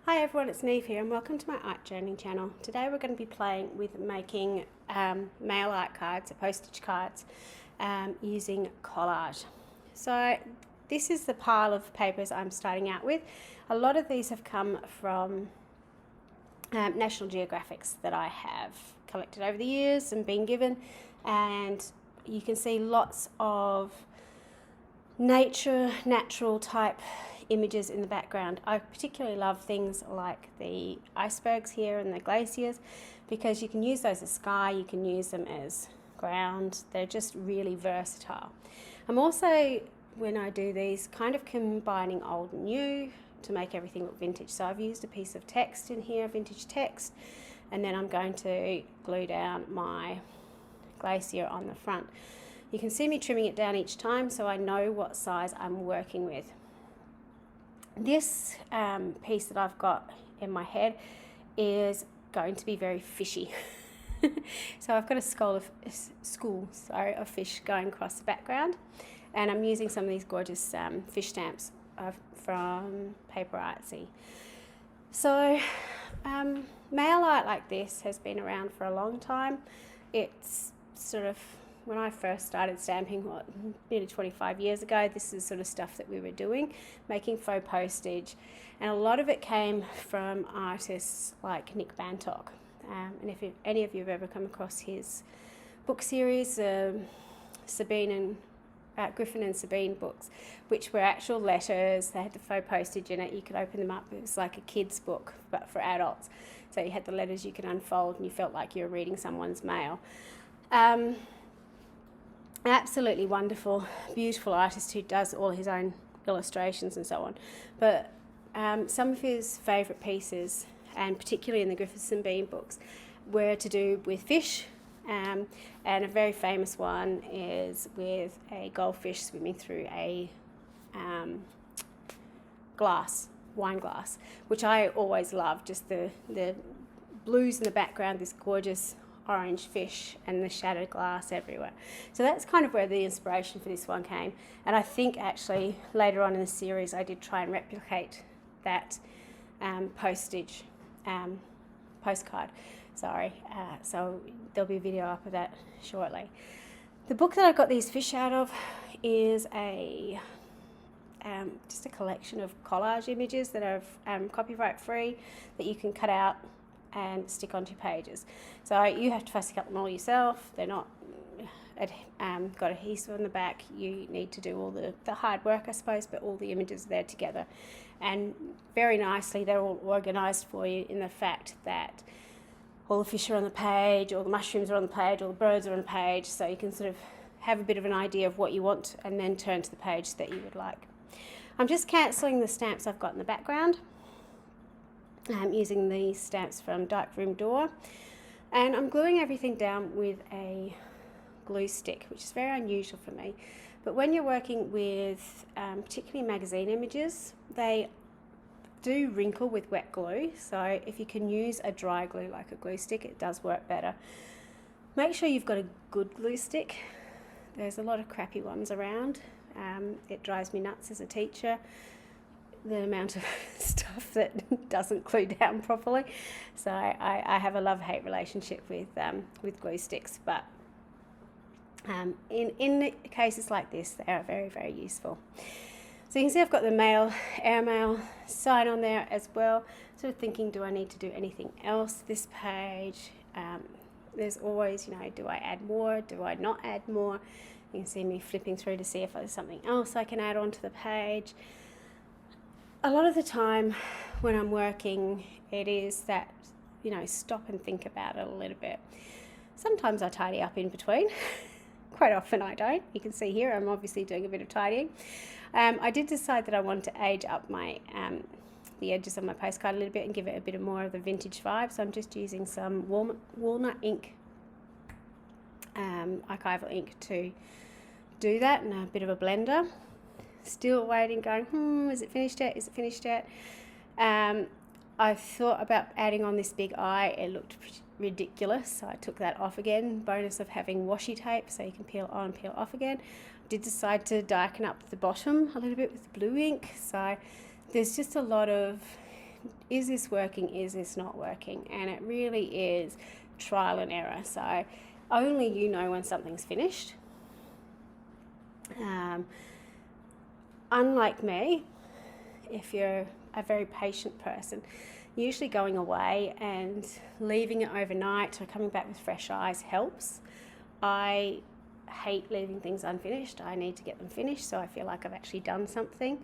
Hi everyone, it's Neve here and welcome to my art journaling channel. Today we're going to be playing with making mail art cards, or postage cards, using collage. So this is the pile of papers I'm starting out with. A lot of these have come from National Geographics that I have collected over the years and been given, and you can see lots of natural type images in the background. I particularly love things like the icebergs here and the glaciers because you can use those as sky, you can use them as ground. They're just really versatile. I'm also, when I do these, kind of combining old and new to make everything look vintage. So I've used a piece of text in here, vintage text, and then I'm going to glue down my glacier on the front. You can see me trimming it down each time so I know what size I'm working with. This piece that I've got in my head is going to be very fishy. So I've got a school of fish going across the background, and I'm using some of these gorgeous fish stamps from Paper Artsy. So mail art like this has been around for a long time. It's sort of, when I first started stamping, nearly 25 years ago, this is sort of stuff that we were doing, making faux postage. And a lot of it came from artists like Nick Bantock. And if any of you have ever come across his book series, Sabine and Griffin and Sabine books, which were actual letters, they had the faux postage in it, you could open them up, it was like a kid's book, but for adults. So you had the letters you could unfold and you felt like you were reading someone's mail. Absolutely wonderful, beautiful artist who does all his own illustrations and so on. But some of his favourite pieces, and particularly in the Griffin and Sabine books, were to do with fish. And a very famous one is with a goldfish swimming through a wine glass, which I always love, just the blues in the background, this gorgeous orange fish and the shattered glass everywhere. So that's kind of where the inspiration for this one came. And I think actually later on in the series I did try and replicate that postcard. So there'll be a video up of that shortly. The book that I got these fish out of is just a collection of collage images that are copyright free that you can cut out and stick onto pages. So you have to fussy cut them all yourself. They're not got adhesive on the back. You need to do all the hard work, I suppose, but all the images are there together. And very nicely, they're all organised for you in the fact that all the fish are on the page, all the mushrooms are on the page, all the birds are on the page, so you can sort of have a bit of an idea of what you want and then turn to the page that you would like. I'm just cancelling the stamps I've got in the background. I'm using these stamps from Dark Room Door, and I'm gluing everything down with a glue stick, which is very unusual for me. But when you're working with particularly magazine images, they do wrinkle with wet glue, so if you can use a dry glue like a glue stick, it does work better. Make sure you've got a good glue stick. There's a lot of crappy ones around. It drives me nuts as a teacher, the amount of stuff that doesn't glue down properly. So I have a love-hate relationship with glue sticks, but in cases like this, they are very, very useful. So you can see I've got the airmail sign on there as well. Sort of thinking, do I need to do anything else this page? There's always, do I add more? Do I not add more? You can see me flipping through to see if there's something else I can add onto the page. A lot of the time when I'm working, it is that, stop and think about it a little bit. Sometimes I tidy up in between. Quite often I don't. You can see here I'm obviously doing a bit of tidying. I did decide that I wanted to age up my the edges of my postcard a little bit and give it a bit more of the vintage vibe. So I'm just using some walnut ink, archival ink to do that, and a bit of a blender. Still waiting, going, is it finished yet? Is it finished yet? I thought about adding on this big eye. It looked ridiculous, so I took that off again. Bonus of having washi tape, so you can peel on, peel off again. Did decide to darken up the bottom a little bit with blue ink, so there's just a lot of is this working, is this not working? And it really is trial and error. So only you know when something's finished. Unlike me, if you're a very patient person, usually going away and leaving it overnight or coming back with fresh eyes helps. I hate leaving things unfinished. I need to get them finished so I feel like I've actually done something.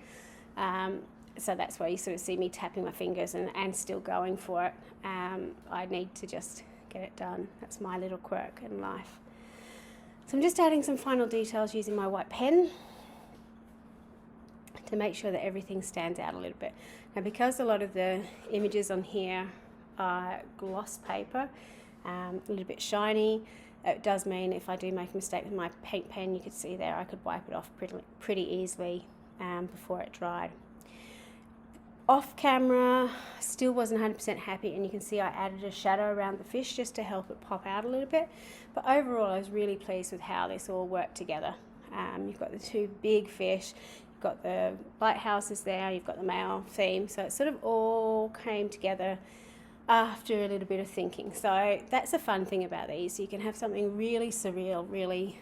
So that's why you sort of see me tapping my fingers and still going for it. I need to just get it done. That's my little quirk in life. So I'm just adding some final details using my white pen to make sure that everything stands out a little bit. Now, because a lot of the images on here are gloss paper, a little bit shiny, it does mean if I do make a mistake with my paint pen, you could see there, I could wipe it off pretty easily before it dried. Off camera, still wasn't 100% happy, and you can see I added a shadow around the fish just to help it pop out a little bit. But overall, I was really pleased with how this all worked together. You've got the two big fish, you've got the lighthouses there, you've got the male theme, so it sort of all came together after a little bit of thinking. So that's a fun thing about these. You can have something really surreal, really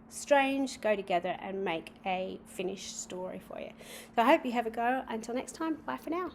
strange go together and make a finished story for you. So I hope you have a go. Until next time, bye for now.